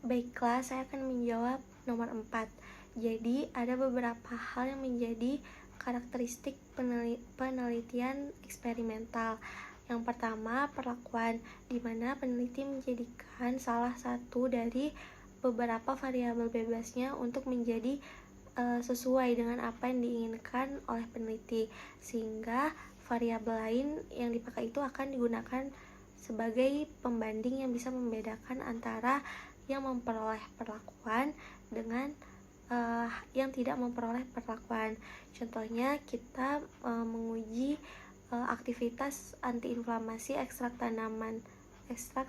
Baiklah, saya akan menjawab nomor 4. Jadi, ada beberapa hal yang menjadi karakteristik penelitian eksperimental. Yang pertama, perlakuan, di mana peneliti menjadikan salah satu dari beberapa variabel bebasnya untuk menjadi sesuai dengan apa yang diinginkan oleh peneliti, sehingga variabel lain yang dipakai itu akan digunakan sebagai pembanding yang bisa membedakan antara yang memperoleh perlakuan dengan yang tidak memperoleh perlakuan. Contohnya, kita menguji aktivitas antiinflamasi ekstrak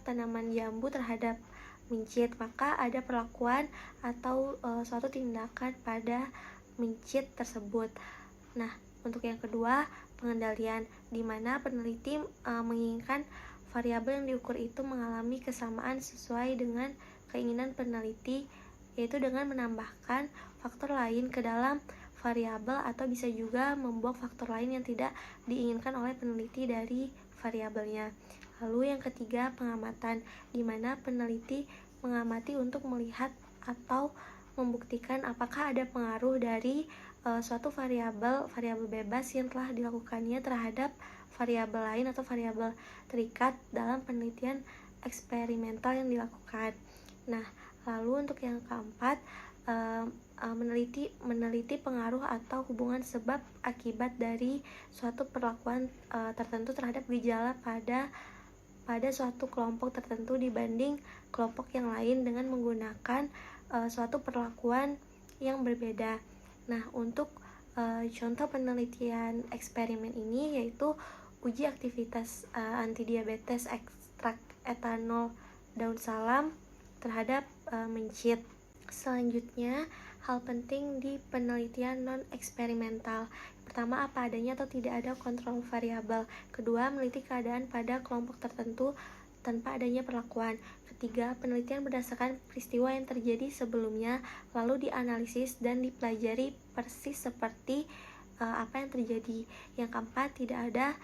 tanaman jambu terhadap mincit, maka ada perlakuan atau suatu tindakan pada mincit tersebut. Nah, untuk yang kedua, pengendalian, di mana peneliti menginginkan variabel yang diukur itu mengalami kesamaan sesuai dengan keinginan peneliti, yaitu dengan menambahkan faktor lain ke dalam variabel atau bisa juga membuang faktor lain yang tidak diinginkan oleh peneliti dari variabelnya. Lalu yang ketiga, pengamatan, di mana peneliti mengamati untuk melihat atau membuktikan apakah ada pengaruh dari suatu variabel bebas yang telah dilakukannya terhadap variabel lain atau variabel terikat dalam penelitian eksperimental yang dilakukan. Nah, lalu untuk yang keempat, meneliti pengaruh atau hubungan sebab akibat dari suatu perlakuan tertentu terhadap gejala pada suatu kelompok tertentu dibanding kelompok yang lain dengan menggunakan suatu perlakuan yang berbeda. Nah, untuk contoh penelitian eksperimen ini yaitu uji aktivitas antidiabetes ekstrak etanol daun salam terhadap mincit. Selanjutnya, hal penting di penelitian non-eksperimental. Pertama, apa adanya atau tidak ada kontrol variabel. Kedua, meneliti keadaan pada kelompok tertentu tanpa adanya perlakuan. Ketiga, penelitian berdasarkan peristiwa yang terjadi sebelumnya, lalu dianalisis dan dipelajari persis seperti apa yang terjadi. Yang keempat, tidak ada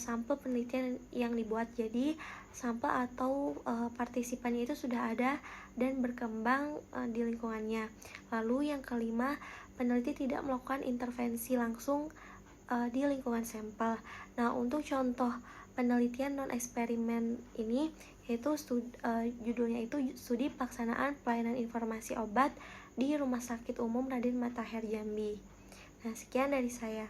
sampel penelitian yang dibuat, jadi sampel atau partisipannya itu sudah ada dan berkembang di lingkungannya. Lalu yang kelima, peneliti tidak melakukan intervensi langsung di lingkungan sampel. Nah, untuk contoh penelitian non-eksperimen ini yaitu judulnya itu studi pelaksanaan pelayanan informasi obat di Rumah Sakit Umum Raden Matahir Jambi. Nah, sekian dari saya.